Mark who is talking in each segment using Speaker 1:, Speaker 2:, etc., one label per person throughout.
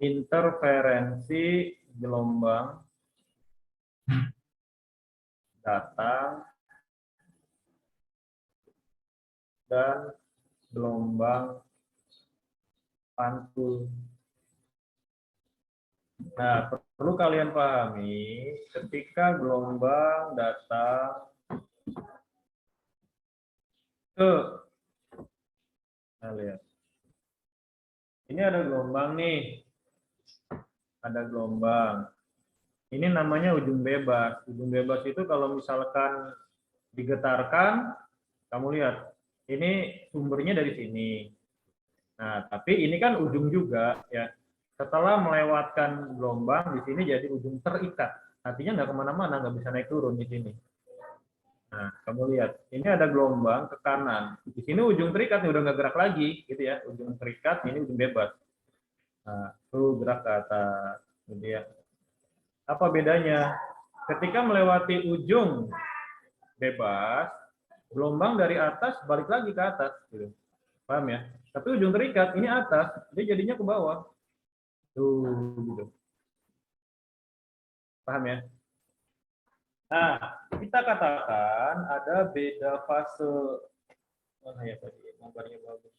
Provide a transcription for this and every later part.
Speaker 1: interferensi gelombang datang dan gelombang pantul. Nah, perlu kalian pahami ketika gelombang datang ke, nah lihat, ini ada gelombang nih, ada gelombang. Ini namanya ujung bebas. Ujung bebas itu kalau misalkan digetarkan, kamu lihat, ini sumbernya dari sini. Nah, tapi ini kan ujung juga ya. Setelah melewatkan gelombang di sini jadi ujung terikat. Artinya nggak kemana-mana, nggak bisa naik turun di sini. Nah, kamu lihat, ini ada gelombang ke kanan. Di sini ujung terikat udah nggak gerak lagi, gitu ya. Ujung terikat, ini ujung bebas. Nah, tuh gerak ke atas, gitu ya. Apa bedanya? Ketika melewati ujung bebas, gelombang dari atas balik lagi ke atas, gitu. Paham ya? Tapi ujung terikat ini atas, dia jadinya ke bawah. Tuh, gitu. Paham ya? Nah, kita katakan ada beda fase. Mana ya tadi? Gambarnya bagus.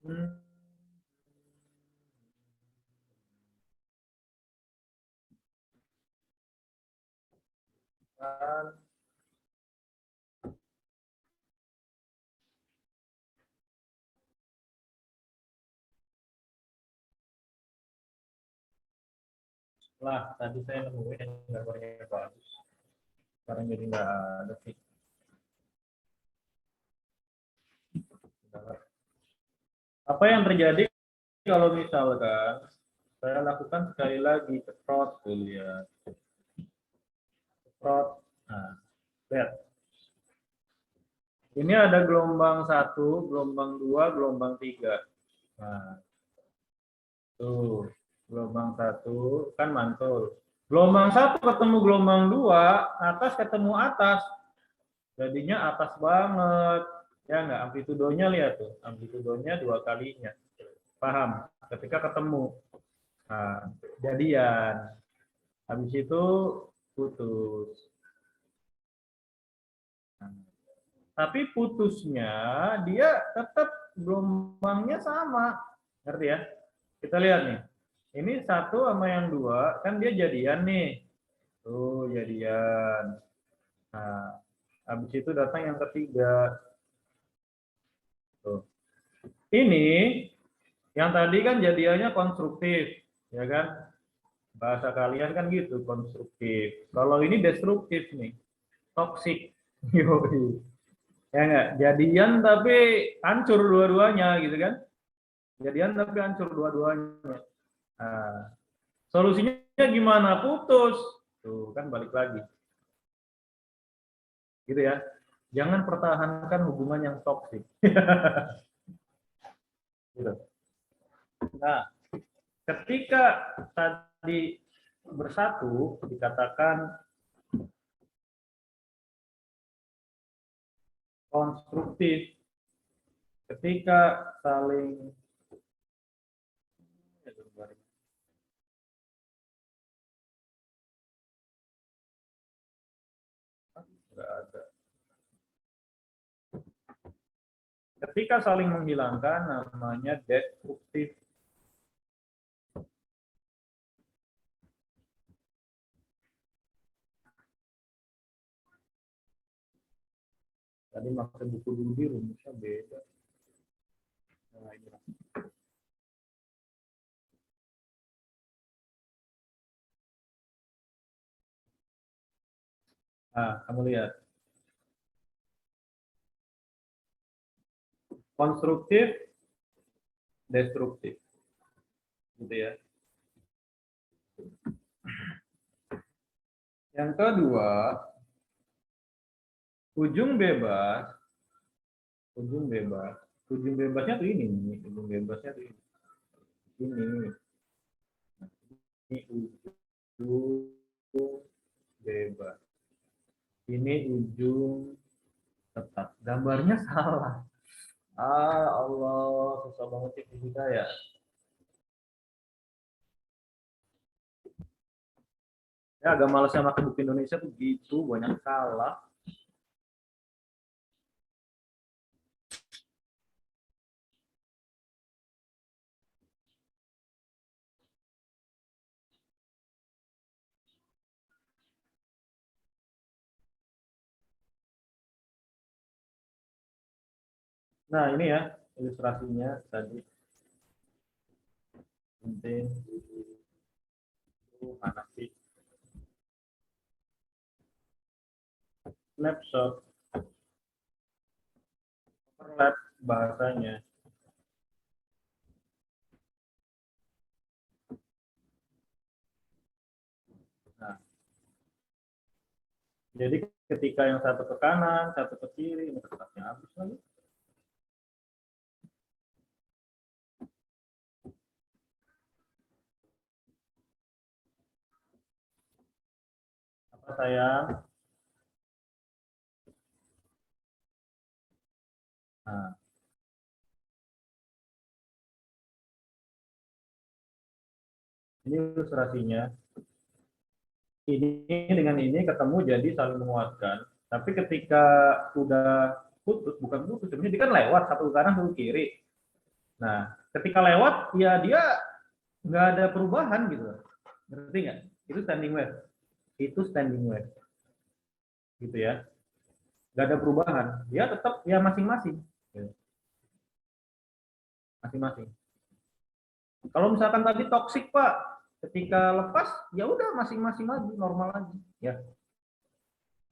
Speaker 1: Hmm. Kan. Lah, tadi saya nemuin gambarnya bagus. Sekarang jadi nggak ada sih. Apa yang terjadi kalau misalkan saya lakukan sekali lagi ceprot dulu ya. Ceprot. Nah, lihat. Ini ada gelombang 1, gelombang 2, gelombang 3. Nah, tuh, gelombang 1 kan mantul. Gelombang 1 ketemu gelombang 2, atas ketemu atas. Jadinya atas banget. Ya enggak, amplitudonya lihat tuh. Amplitudonya 2 kalinya. Paham? Ketika ketemu. Nah, jadian. Habis itu putus. Nah, tapi putusnya dia tetap gelombangnya sama. Ngerti ya? Kita lihat nih. Ini 1 sama yang 2, kan dia jadian nih. Tuh, jadian. Nah, habis itu datang yang ketiga. Tuh. Ini yang tadi kan jadiannya konstruktif, ya kan? Bahasa kalian kan gitu, konstruktif. Kalau ini destruktif nih, toksik. Ya enggak? Jadian tapi hancur dua-duanya gitu kan? Jadian tapi hancur dua-duanya. Nah, solusinya gimana? Putus. Tuh, kan balik lagi. Gitu ya. Jangan pertahankan hubungan yang toksik. Gitu. Nah, ketika tadi bersatu dikatakan konstruktif, ketika saling nggak ada. Ketika saling menghilangkan namanya destruktif. Tadi maksud buku dulu di rumusnya beda. Nah, ini. Nah, kamu lihat. Konstruktif, destruktif. Gitu ya. Yang kedua, ujung bebas, ujung bebas, ujung bebasnya tuh ini, ujung bebasnya tuh ini ujung bebas. Ini ujung tetap. Gambarnya salah. Ah, Allah, susah banget sih kita ya. Ya, agak malesnya pakai buku Indonesia tuh gitu, banyak salah. Nah, ini ya ilustrasinya tadi. Penting. Mana sih? Snapshot, overlap bahasanya. Nah, jadi ketika yang satu ke kanan, satu ke kiri, ini kertasnya habis lagi. Apa sayang? Nah, ini ilustrasinya. Ini dengan ini ketemu jadi saling menguatkan. Tapi ketika udah putus, bukan putus, sebenarnya dia kan lewat satu ke kanan, satu ke kiri. Nah, ketika lewat, ya dia nggak ada perubahan gitu. Ngerti nggak? Itu standing wave. Itu standing wave. Gitu ya. Nggak ada perubahan. Dia tetap ya masing-masing. Masing-masing. Kalau misalkan tadi toksik Pak, ketika lepas ya udah masing-masing lagi normal lagi ya.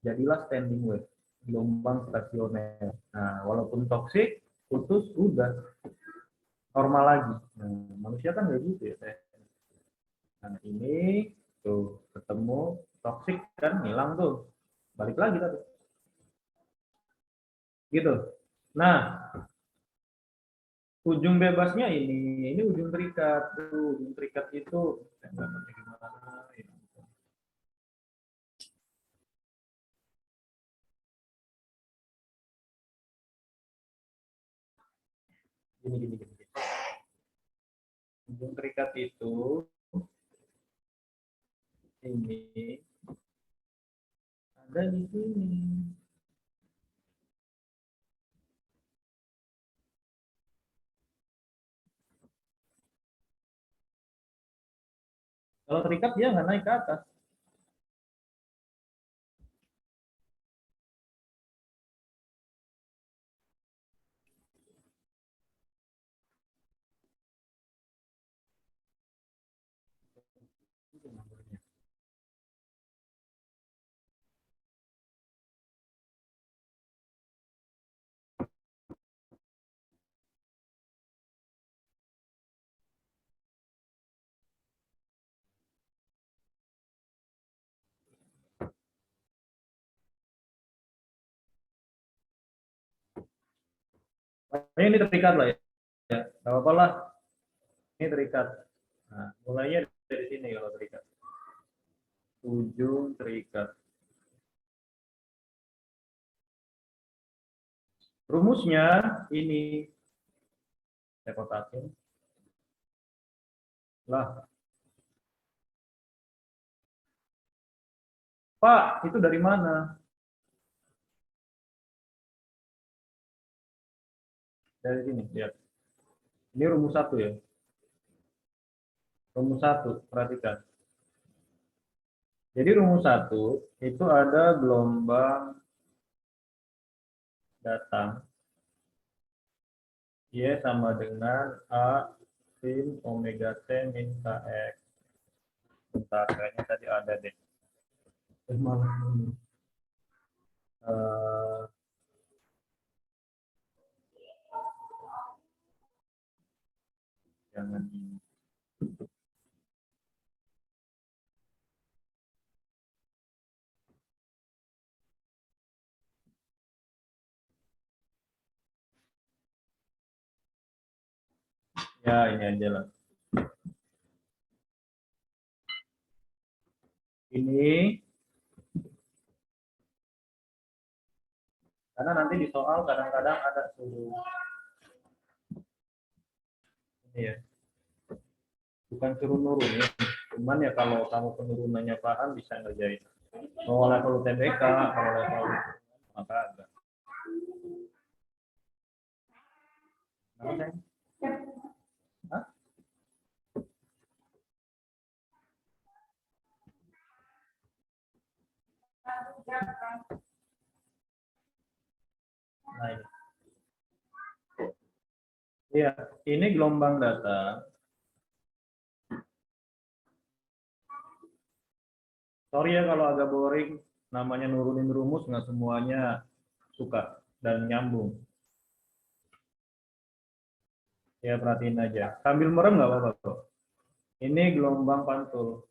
Speaker 1: Jadilah standing wave, gelombang stasioner. Nah, walaupun toksik putus udah normal lagi. Nah, manusia kan nggak gitu ya. Nah, ini tuh ketemu toksik kan hilang tuh. Balik lagi tadi. Gitu. Nah, ujung bebasnya ini ujung terikat tuh, ujung terikat itu gimana ini. Gini. Ujung terikat itu ini ada di sini. Kalau terikat dia nggak naik ke atas. Ini terikat lah ya. Nggak apa-apa lah. Ini terikat. Nah, mulainya dari sini kalau terikat. Ujung terikat. Rumusnya ini saya kotakin. Lah, Pak, itu dari mana? Dari sini, lihat. Ini rumus satu ya. Rumus satu, perhatikan. Jadi rumus satu itu ada gelombang datang Y sama dengan A sin omega T min KX. Bentar, kayaknya tadi ada deh. Malah ini. Eh, jangan ini. Ya, ini aja lah. Ini, karena nanti di soal kadang-kadang ada suruh, ini ya, bukan suruh nurunin. Cuman ya kalau kamu penurunannya paham bisa ngerjain. Kalau level UTBK, kalau level maka ada. Nama saya? Hah? Nah, ini. Iya, ini gelombang data. Sorry ya kalau agak boring, namanya nurunin rumus nggak semuanya suka dan nyambung. Ya perhatiin aja. Sambil merem nggak apa-apa kok. Ini gelombang pantul.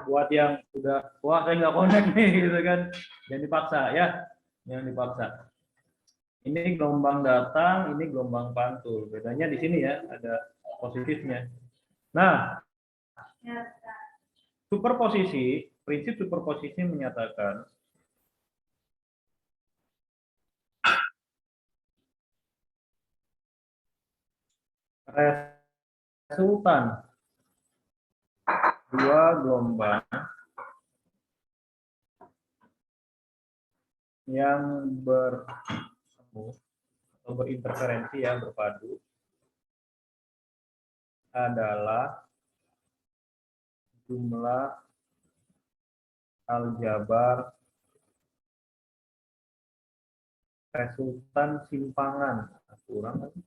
Speaker 1: Buat yang udah, wah saya nggak connect nih gitu kan, jangan dipaksa ya, jangan dipaksa. Ini gelombang datang, ini gelombang pantul. Bedanya di sini ya, ada positifnya. Nah, superposisi, prinsip superposisi menyatakan resultan dua gelombang yang bertemu atau berinterferensi ya, berpadu adalah jumlah aljabar resultan simpangan. Kurang lagi.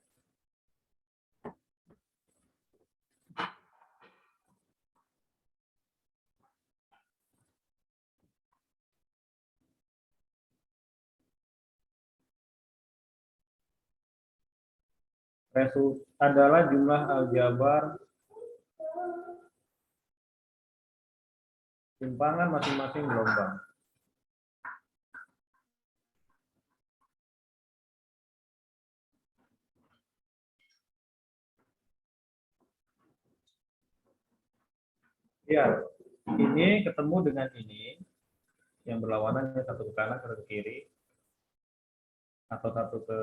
Speaker 1: Adalah jumlah aljabar simpangan masing-masing gelombang. Ya, ini ketemu dengan ini yang berlawanan, satu ke kanan, satu ke kiri, atau satu ke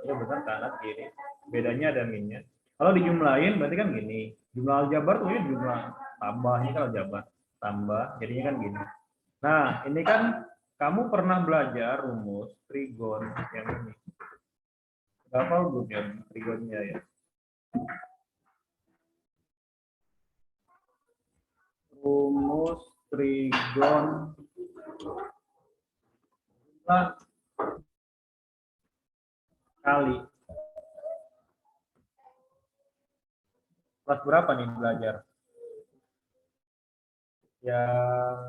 Speaker 1: ya benar kanan kiri. Bedanya ada minnya. Kalau dijumlahin berarti kan gini. Jumlah aljabar tuh ya jumlah tambahnya kan aljabar tambah, jadinya kan gini. Nah, ini kan kamu pernah belajar rumus trigon yang ini. Berapa belum ya trigonnya ya? Rumus trigon kali. Kelas berapa nih belajar? Yang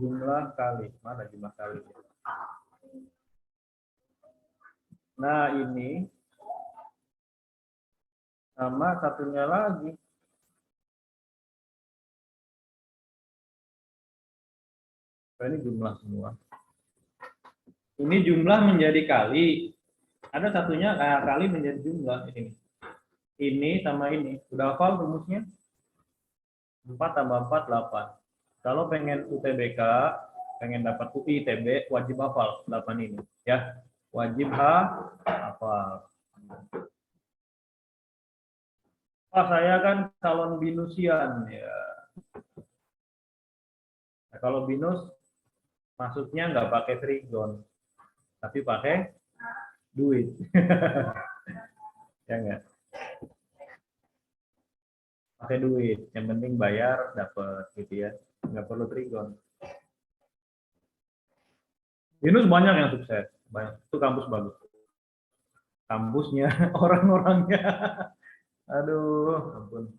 Speaker 1: jumlah kali. Mana jumlah kali? Nah, ini sama satunya lagi. Ini jumlah semua. Ini jumlah menjadi kali. Ada satunya kali menjadi jumlah ini. Ini sama ini. Udah hafal rumusnya? 4 tambah 4, 8. Kalau pengen UTBK, pengen dapat UI ITB, wajib hafal 8 ini. Ya, wajib hafal. Pak, saya kan calon binusian. Ya. Nah, kalau binus, masuknya nggak pakai trigon, tapi pakai duit. Ya nggak? Pakai duit. Yang penting bayar, dapat gitu ya. Nggak perlu trigon. Binus banyak yang sukses. Banyak. Itu kampus bagus. Kampusnya, orang-orangnya. Aduh, ampun.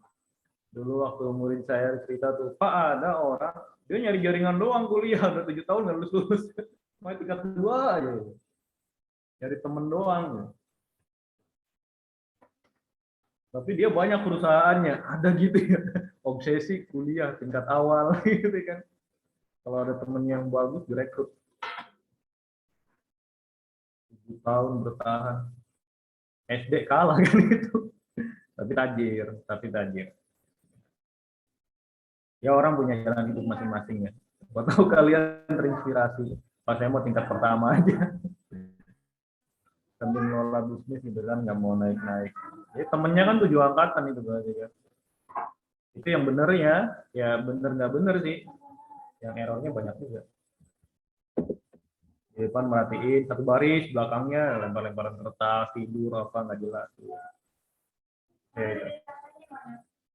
Speaker 1: Dulu waktu murid saya cerita tuh, Pak ada orang, dia nyari jaringan doang kuliah, udah 7 tahun nggak lulus-lulus. Mau tingkat 2 aja. Nyari temen doang. Tapi dia banyak perusahaannya, ada gitu ya. Obsesi kuliah tingkat awal gitu kan. Kalau ada temen yang bagus direkrut 7 tahun bertahan. SD kalah kan itu. Tapi tajir. Ya orang punya jalan hidup masing-masing ya. Gua tahu kalian terinspirasi. Pas saya mau tingkat pertama aja. Sambil ngelola bisnis gitu kan, nggak mau naik-naik. Ya, temennya kan 7 angkatan itu berarti kan. Itu yang bener ya bener nggak bener sih. Yang errornya banyak juga. Di depan merhatiin satu baris, belakangnya lempar-lemparan kertas, tidur apa nggak jelas. Ya, itu.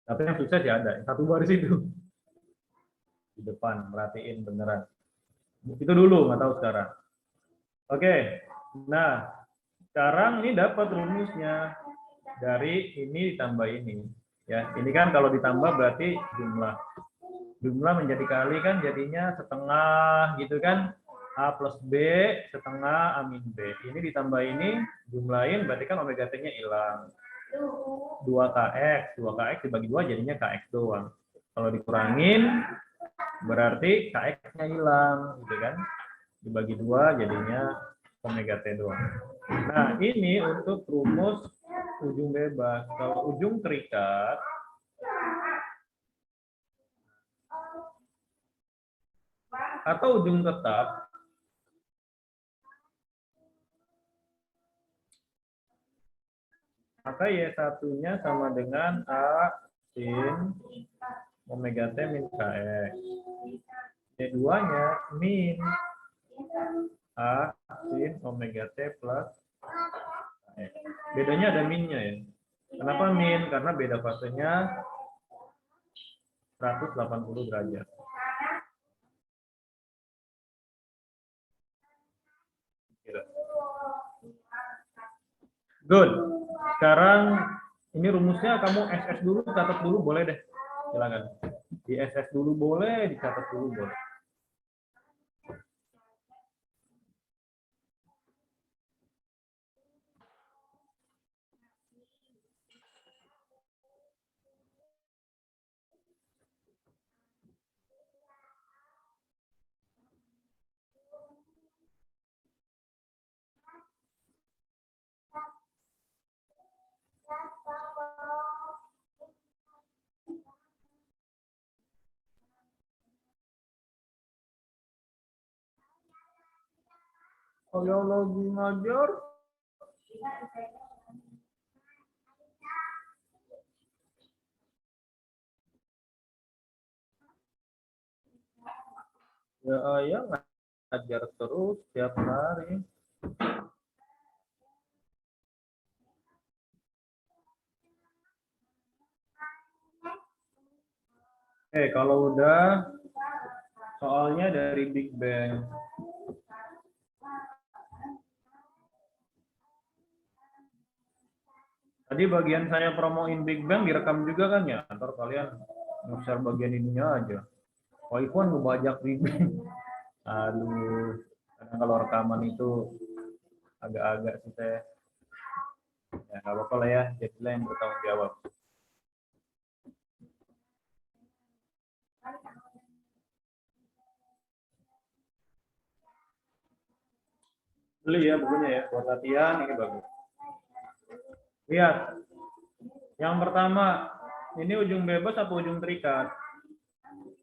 Speaker 1: Tapi yang sukses ya ada, satu baris itu di depan merhatiin beneran. Itu dulu nggak tahu sekarang. Oke, nah sekarang ini dapat rumusnya dari ini ditambah ini. Ya, ini kan kalau ditambah berarti jumlah menjadi kali kan jadinya setengah gitu kan, A plus B setengah A min B. Ini ditambah ini jumlahin berarti kan omega T-nya hilang. 2kx dibagi 2 jadinya kx doang. Kalau dikurangin berarti kx-nya hilang gitu kan. Dibagi 2 jadinya omega T doang. Nah, ini untuk rumus ujung bebas. Kalau ujung terikat atau ujung tetap, maka Y1-nya sama dengan A sin omega T min KX. Y2-nya min A sin omega T plus KX. Bedanya ada minnya ya. Kenapa min? Karena beda fasenya 180 derajat. Good. Sekarang ini rumusnya kamu SS dulu, catat dulu boleh deh. Silakan. Di SS dulu boleh, dicatat dulu boleh. Kalau lagi ngajar, ya ayah ngajar terus tiap hari. Kalau udah soalnya dari Big Bang. Tadi bagian saya promoin Big Bang direkam juga kan ya? Ntar kalian nge-share bagian ininya aja. Wah, Ikhwan ngebajak Big Bang. Aduh, kadang kalau rekaman itu agak-agak sih saya. Ya nggak apa-apa lah ya, jadilah yang bertanggung jawab. Beli ya bukunya ya, buat latihan ini bagus. Lihat, yang pertama, ini ujung bebas apa ujung terikat?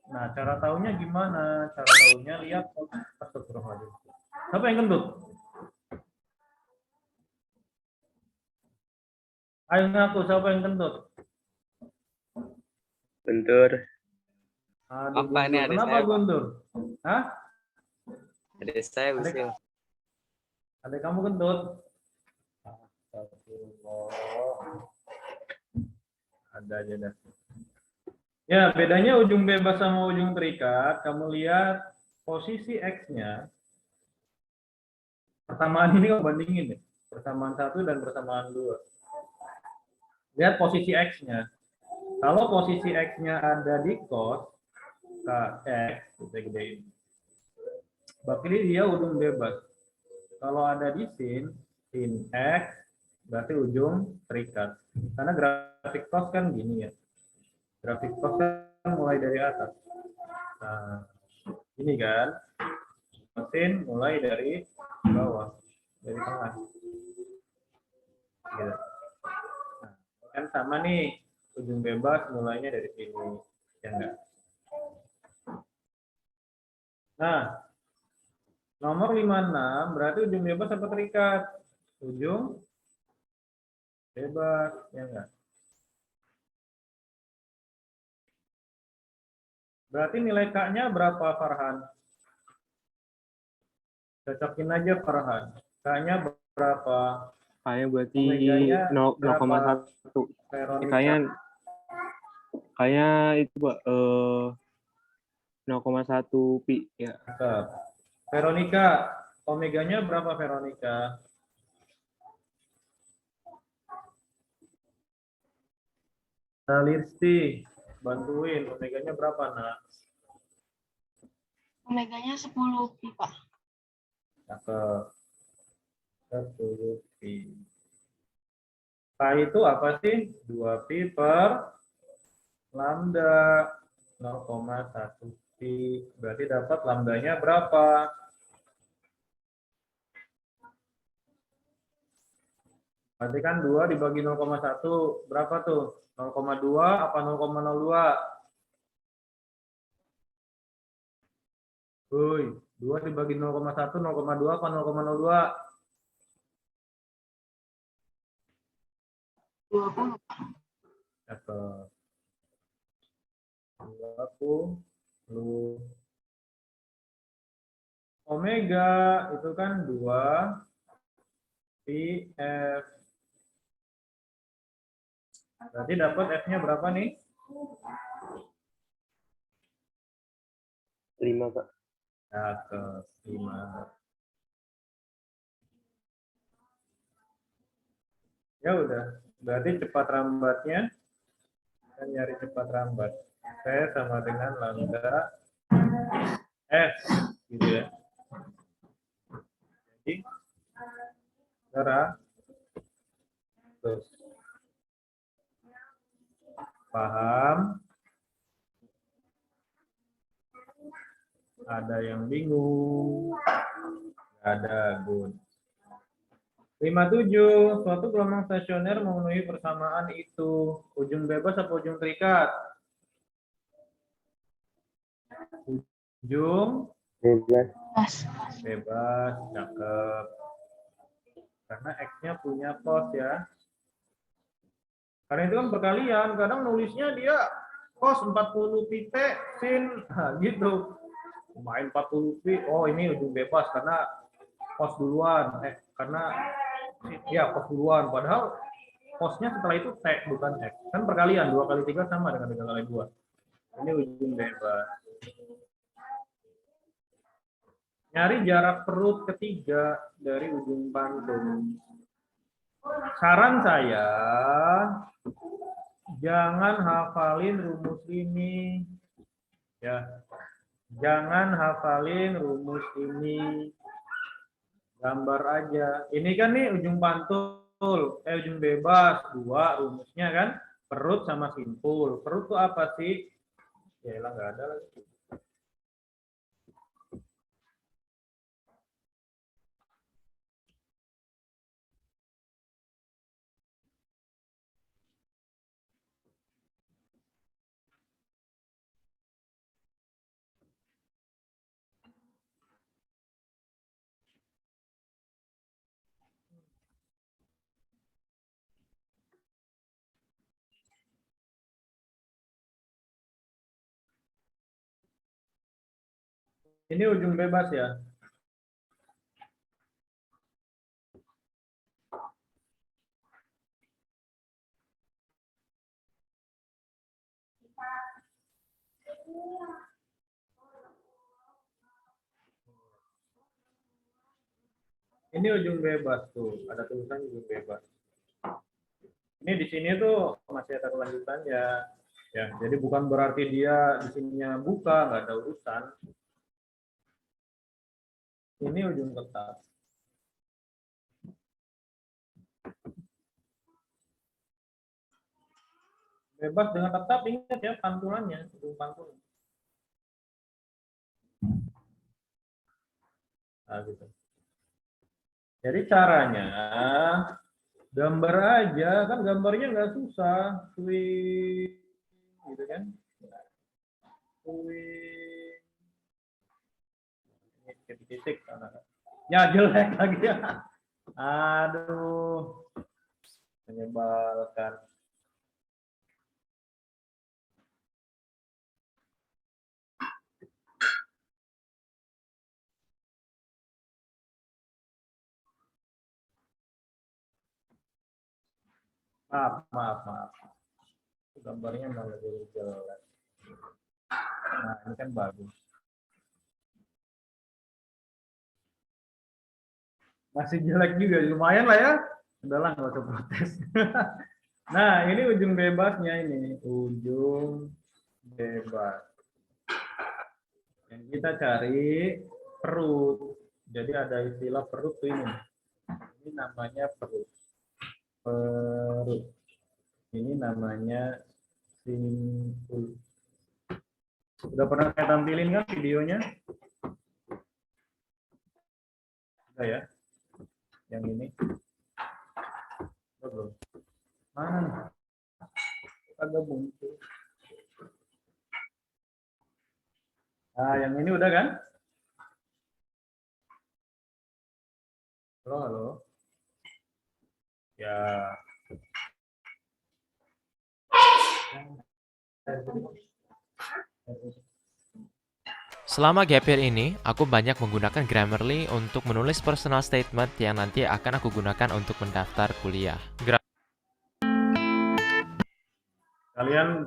Speaker 1: Nah, cara tahunya gimana? Cara tahunya lihat, astagfirullahaladzim. Siapa yang kentut? Ayo ngaku, siapa yang kentut?
Speaker 2: Guntur.
Speaker 1: Aduh,
Speaker 2: Apa ini
Speaker 1: Guntur.
Speaker 2: adik
Speaker 1: Kenapa
Speaker 2: saya, Pak?
Speaker 1: Guntur? Hah?
Speaker 2: Adik saya usil.
Speaker 1: Adik kamu kentut? Astagfirullah. Ada aja dah. Ya, bedanya ujung bebas sama ujung terikat. Kamu lihat posisi X-nya. Persamaan ini kamu bandingin deh. Persamaan 1 dan persamaan 2. Lihat posisi X-nya. Kalau posisi X-nya ada di cos X, kita gedein. Berarti dia ujung bebas. Kalau ada di sin X, berarti ujung terikat. Karena grafik cos kan gini ya. Grafik cos kan mulai dari atas. Nah, ini kan. Sin mulai dari bawah, dari tengah. Gitu. Nah, kan sama nih, ujung bebas mulainya dari sini. Ya enggak? Nah, nomor 56 berarti ujung bebas apa terikat? Ujung bebas, ya enggak? Berarti nilai K-nya berapa, Farhan? Cocokin aja, Farhan. K-nya berapa?
Speaker 3: Kayaknya berarti
Speaker 1: Omeganya berapa?
Speaker 3: 0,1.
Speaker 1: Veronica.
Speaker 3: Kayaknya itu Pak 0,1 pi ya.
Speaker 1: Cakep. Veronica, omeganya berapa, Veronica? Nah, Lirsti, bantuin. Omeganya berapa, nak?
Speaker 4: Omeganya 10 pi, Pak.
Speaker 1: Cakep. 10 pi. K itu apa sih? 2 pi per lambda. 0,1 pi. Berarti dapat lambdanya berapa? Berarti kan 2 dibagi 0,1. Berapa tuh? 0,2 apa 0,02? Woi, 2 dibagi 0,1, 0,2 apa 0,02?
Speaker 4: 20.
Speaker 1: Cakep. 20. Omega itu kan 2 pi F. Berarti dapat F-nya berapa nih?
Speaker 2: 5, Pak.
Speaker 1: Cakep. 5. Ya udah. Berarti cepat rambatnya, kita nyari cepat rambat. Saya sama dengan lambda S. Gitu ya. Jadi, terus paham? Ada yang bingung? Ada, good. 57. Suatu gelombang stasioner memenuhi persamaan itu. Ujung bebas atau ujung terikat? Ujung
Speaker 2: Bebas.
Speaker 1: bebas, cakep. Karena X-nya punya cos ya. Karena itu kan perkalian, kadang nulisnya dia cos 40 pi T sin, nah, gitu. Main 40 pi, oh ini ujung bebas karena cos duluan, karena ya cos duluan. Padahal cosnya setelah itu T bukan X. Kan perkalian 2 kali 3 sama dengan 3 kali 2. Ini ujung bebas. Nyari jarak perut ketiga dari ujung pantung. Saran saya, jangan hafalin rumus ini. Ya. Jangan hafalin rumus ini. Gambar aja. Ini kan nih ujung pantul, ujung bebas, 2 rumusnya kan, perut sama simpul. Perut tuh apa sih? Ya lah nggak ada lagi. Ini ujung bebas ya. Ini ujung bebas tuh, ada tulisan ujung bebas. Ini di sini tuh masih ada kelanjutannya. Ya, jadi bukan berarti dia di sininya buka, nggak ada urusan. Ini ujung tetap. Bebas dengan tetap, ingat ya pantulannya, ujung pantulan. Nah, gitu. Jadi caranya Gambar aja, kan gambarnya nggak susah. Swing, gitu kan? Swing. Ini titik-titik. Ya, jelek lagi ya. Aduh, menyebalkan. Maaf. Gambarnya malah jadi jelek. Nah, ini kan bagus. Masih jelek juga, lumayan lah ya. Udahlah, nggak usah protes. Nah, ini ujung bebasnya ini. Ujung bebas. Yang kita cari perut. Jadi ada istilah perut tuh ini. Ini namanya perut. Perut. Ini namanya simpul. Udah pernah saya tampilin kan videonya? Udah ya? Yang ini. Belum. Mana? Agak muncul. Nah, yang ini udah kan? Halo. Ya.
Speaker 5: Selama gap year ini, aku banyak menggunakan Grammarly untuk menulis personal statement yang nanti akan aku gunakan untuk mendaftar kuliah.
Speaker 1: Kalian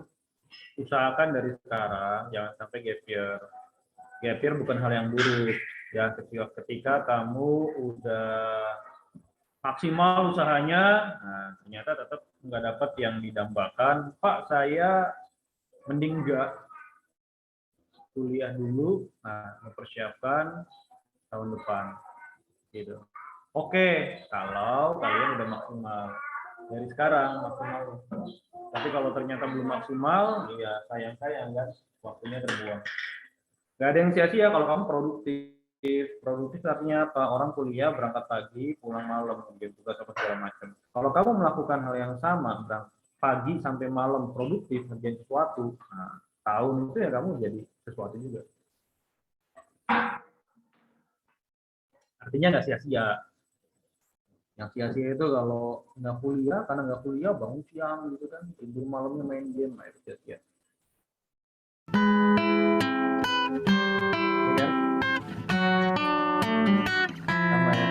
Speaker 1: usahakan dari sekarang, jangan sampai gap year. Gap year bukan hal yang buruk. Ya, ketika kamu udah maksimal usahanya, nah, ternyata tetap nggak dapat yang didambakan. Pak, saya mending nggak kuliah dulu, nah, mempersiapkan tahun depan. Gitu. Oke, kalau kalian udah maksimal dari sekarang maksimal. Tapi kalau ternyata belum maksimal, ya sayang kan, waktunya terbuang. Gak ada yang sia-sia kalau kamu produktif. Produktif artinya apa? Orang kuliah berangkat pagi, pulang malam, kemudian tugas apa segala macam. Kalau kamu melakukan hal yang sama, berangkat pagi sampai malam produktif menjadi sesuatu, nah, tahun itu ya kamu jadi sesuatu juga. Artinya nggak sia-sia. Yang sia-sia itu kalau nggak kuliah, karena nggak kuliah bangun siang gitu kan, tidur malamnya main game, nah itu sia-sia. Sama ya.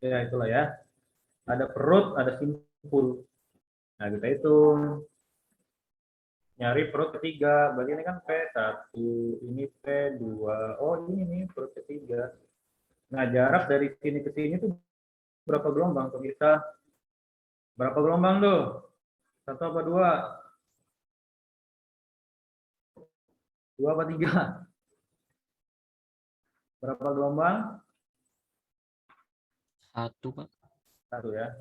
Speaker 1: Ya itulah ya. Ada perut, ada simpul. Nah kita hitung. Nyari perut ketiga. Berarti ini kan P1, ini P2. Oh ini nih perut ketiga. Nah jarak dari sini ke sini tuh berapa gelombang pemirsa? Berapa gelombang tuh? 1 apa 2? 2 apa 3? Berapa gelombang?
Speaker 3: 1, Pak.
Speaker 1: 1 ya.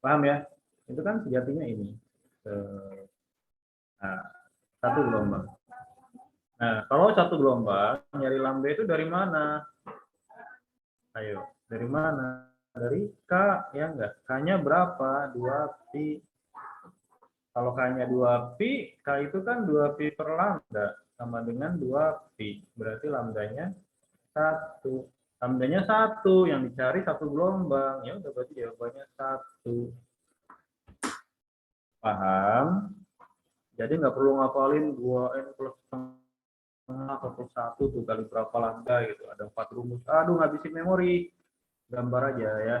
Speaker 1: Paham ya? Itu kan sejatinya ini. Nah, 1 gelombang. Nah, kalau 1 gelombang, nyari lambda itu dari mana? Ayo, dari mana? Dari K, ya enggak? K-nya berapa? 2pi. Kalau K-nya 2pi, K itu kan 2pi per lambda. Sama dengan 2pi. Berarti lambdanya 1. Lambdanya 1. Yang dicari 1 gelombang. Ya udah berarti jawabannya 1. Paham? Jadi nggak perlu ngapalin 2n plus setengah atau plus 1 tuh kali berapa lambda gitu. Ada 4 rumus. Aduh, ngabisin memori. Gambar aja ya.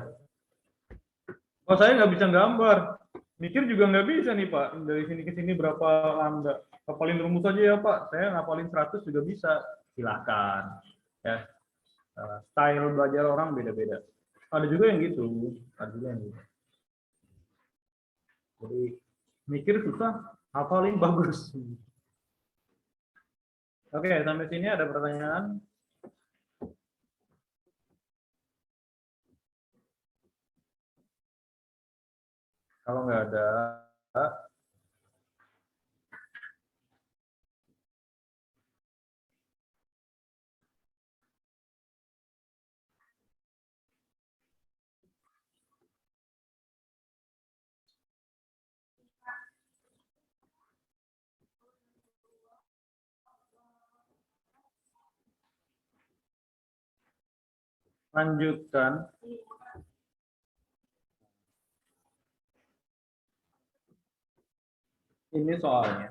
Speaker 1: Oh, saya nggak bisa gambar. Mikir juga nggak bisa nih Pak. Dari sini ke sini berapa lambda. Ngapalin rumus aja ya Pak. Saya ngapalin 100 juga bisa. Silakan. Ya. Style belajar orang beda-beda. Ada juga yang gitu. Ada juga yang gitu. Jadi mikir susah, hafalin bagus. Oke, sampai sini ada pertanyaan? Kalau nggak ada, lanjutkan. Ini soalnya.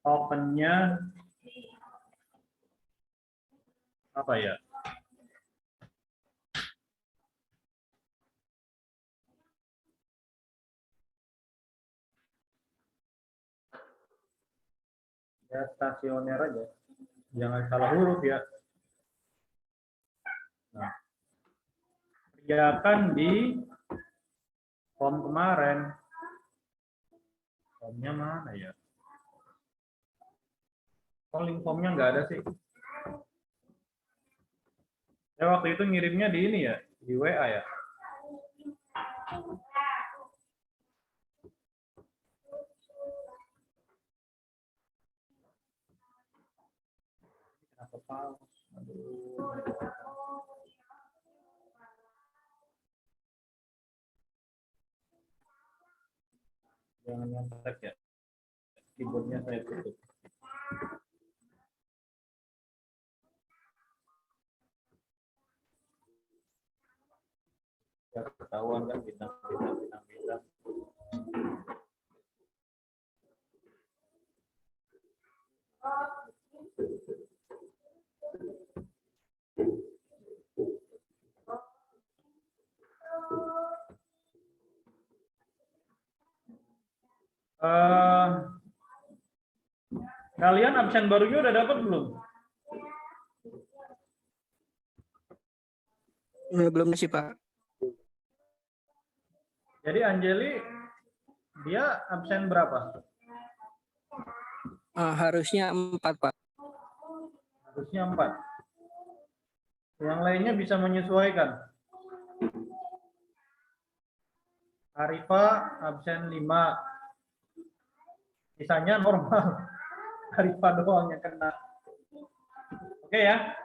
Speaker 1: Opennya apa ya? Ya stasioner aja. Jangan salah huruf ya. Nah, kerjakan di form kemarin. Formnya mana ya? Oh, link formnya nggak ada sih. Ya waktu itu ngirimnya di ini ya, di WA ya. Kenapa pause? Aduh. Jangan nyontek ya. Keyboardnya saya tutup. Ya ketahuan kan bintang. Kalian absen barunya udah dapat belum?
Speaker 6: Belum sih Pak.
Speaker 1: Jadi Anjeli dia absen berapa?
Speaker 6: Harusnya 4 Pak.
Speaker 1: Harusnya 4. Yang lainnya bisa menyesuaikan. Arifa absen 5. Sisanya normal. Arifa doang yang kena. Oke ya?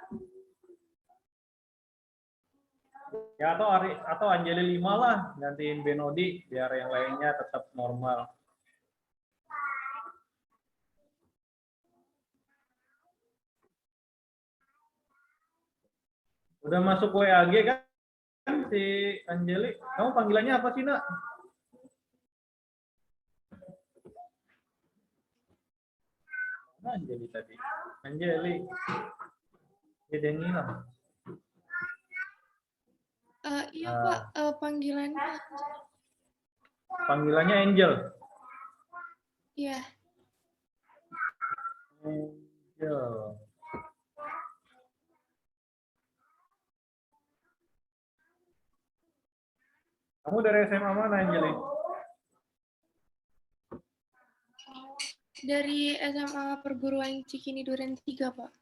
Speaker 1: Ya atau Anjeli 5 lah, gantiin Benodi biar yang lainnya tetap normal. Udah masuk WAG kan si Anjeli? Kamu panggilannya apa sih, Nak? Mana Anjeli tadi? Anjeli. Dia ngilang.
Speaker 4: Iya Pak, panggilannya.
Speaker 1: Panggilannya Angel.
Speaker 4: Iya.
Speaker 1: Angel. Kamu dari SMA mana, Anjeli?
Speaker 4: Dari SMA Perguruan Cikini Duren 3 Pak.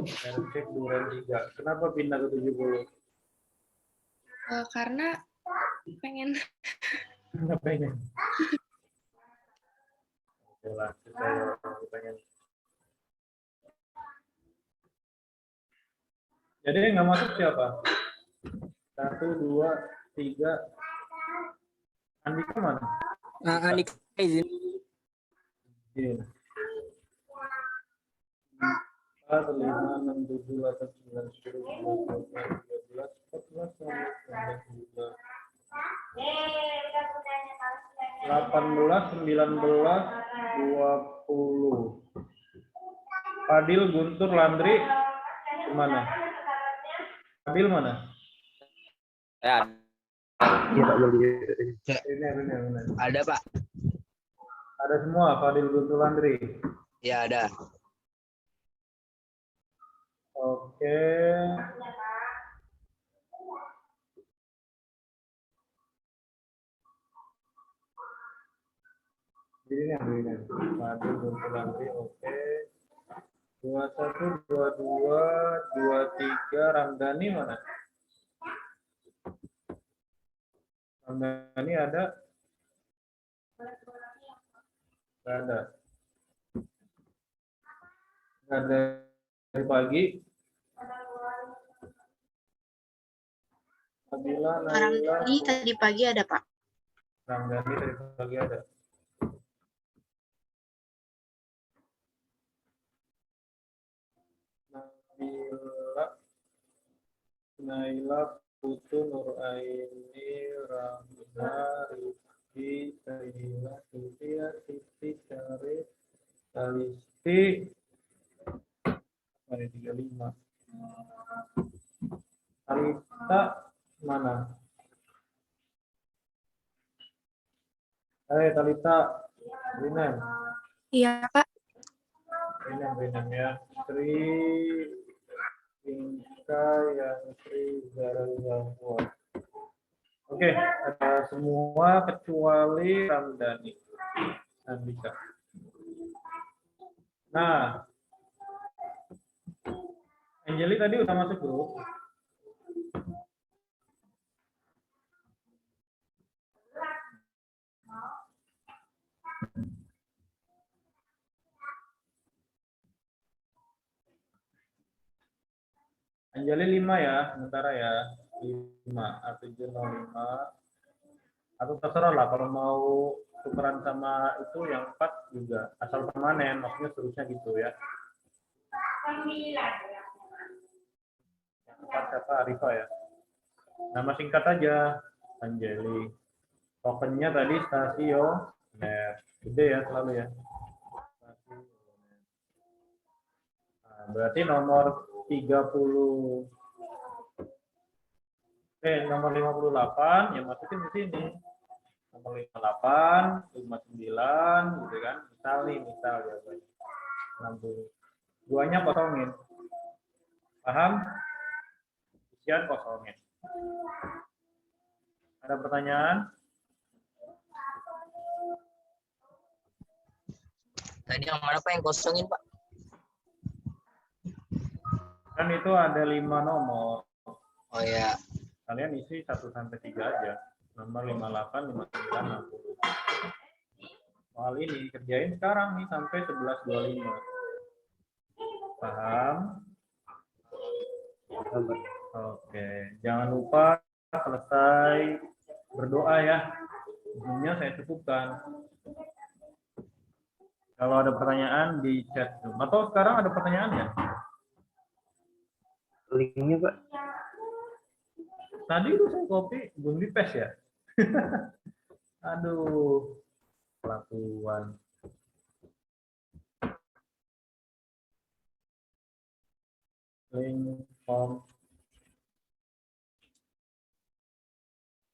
Speaker 1: RC Duren 3. Kenapa pindah ke 70?
Speaker 4: Karena pengen.
Speaker 1: Nggak pengen. Oke lah, saya pengen. Jadi yang nggak masuk siapa? 1, 2, 3. Andika mana?
Speaker 6: Andika izin.
Speaker 1: Izin. 4, 5, 6, 7, 8, 9, 10, 11, 12, 13, 14, 15, 16, 18, 19, 20. Fadil, Guntur, Landri, kemana? Fadil mana?
Speaker 2: Ya,
Speaker 1: Ini.
Speaker 6: Ada Pak.
Speaker 1: Ada semua, Fadil, Guntur, Landri.
Speaker 6: Ya ada.
Speaker 1: Oke. Ini. Fadil, Guntur, Landri, oke. 21, 22, 23, Ramdhani mana? Ramdhani ada? Nggak ada. Nggak ada dari pagi. Nabila, Naila,
Speaker 4: Ramdhani tadi pagi ada, Pak.
Speaker 1: Ramdhani dari pagi ada. Nabila, Naila, Putu, Nuraini, Ramda, Rizky, Saila, Sylvia, Siti, Syarif, Kalisti, ada 35. Talita mana? Talita, Rinen,
Speaker 4: Iya, Pak.
Speaker 1: Rinen ya. Sri, Inka, yang Sri, Zara, Zahwa. Oke, ada semua kecuali Ramdhani, Andika. Nah, Anjeli tadi udah masuk grup. Anjali 5 ya, sementara ya. 5 atau 705. Atau terserah lah kalau mau tukeran sama itu yang 4 juga. Asal permanen, maksudnya seterusnya gitu ya. Yang 4 siapa? Arifa ya. Nama singkat aja, Anjeli. Tokennya tadi stasioner. Gede ya selalu ya. Nah, berarti nomor 30. Nomor 58 yang masukin di sini. Nomor 58, 59 gitu kan. Misal ya. 60. Duanya kosongin. Paham? Isian kosongin. Ada pertanyaan?
Speaker 6: Tadi yang mana Pak yang kosongin Pak?
Speaker 1: Kan itu ada 5 nomor.
Speaker 6: Oh ya.
Speaker 1: Kalian isi 1 sampai 3 aja. Nomor 58, 59, 60. Soal ini kerjain sekarang nih sampai 11.25. Paham? Oke, jangan lupa selesai berdoa ya. Ujungnya saya cukupkan. Kalau ada pertanyaan di chat Zoom. Atau sekarang ada pertanyaan ya?
Speaker 3: Linknya Pak.
Speaker 1: Tadi itu saya copy, belum di paste ya? Aduh, kelakuan. Link form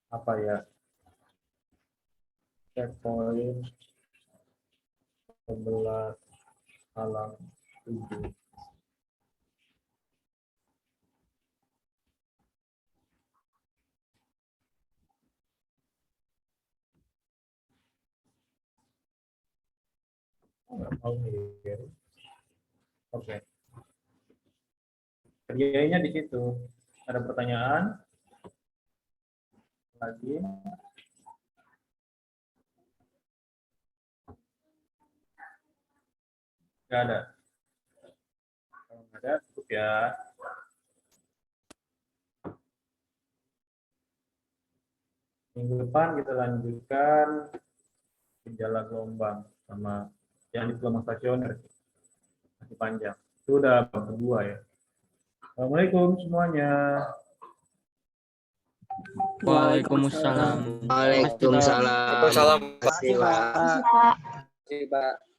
Speaker 1: apa ya? Checkpoint 11 halaman 7. Oke. Kerjainnya di situ. Ada pertanyaan? Lagi? Nggak ada. Kalau nggak ada, cukup ya. Minggu depan kita lanjutkan gejala gelombang sama yang di gelombang stasioner. Masih panjang. Itu udah bab kedua ya. Assalamualaikum semuanya.
Speaker 6: Waalaikumsalam. Waalaikumsalam.
Speaker 2: Waalaikumsalam.
Speaker 6: Terima kasih Pak.
Speaker 4: Pak.
Speaker 6: Terima kasih Pak.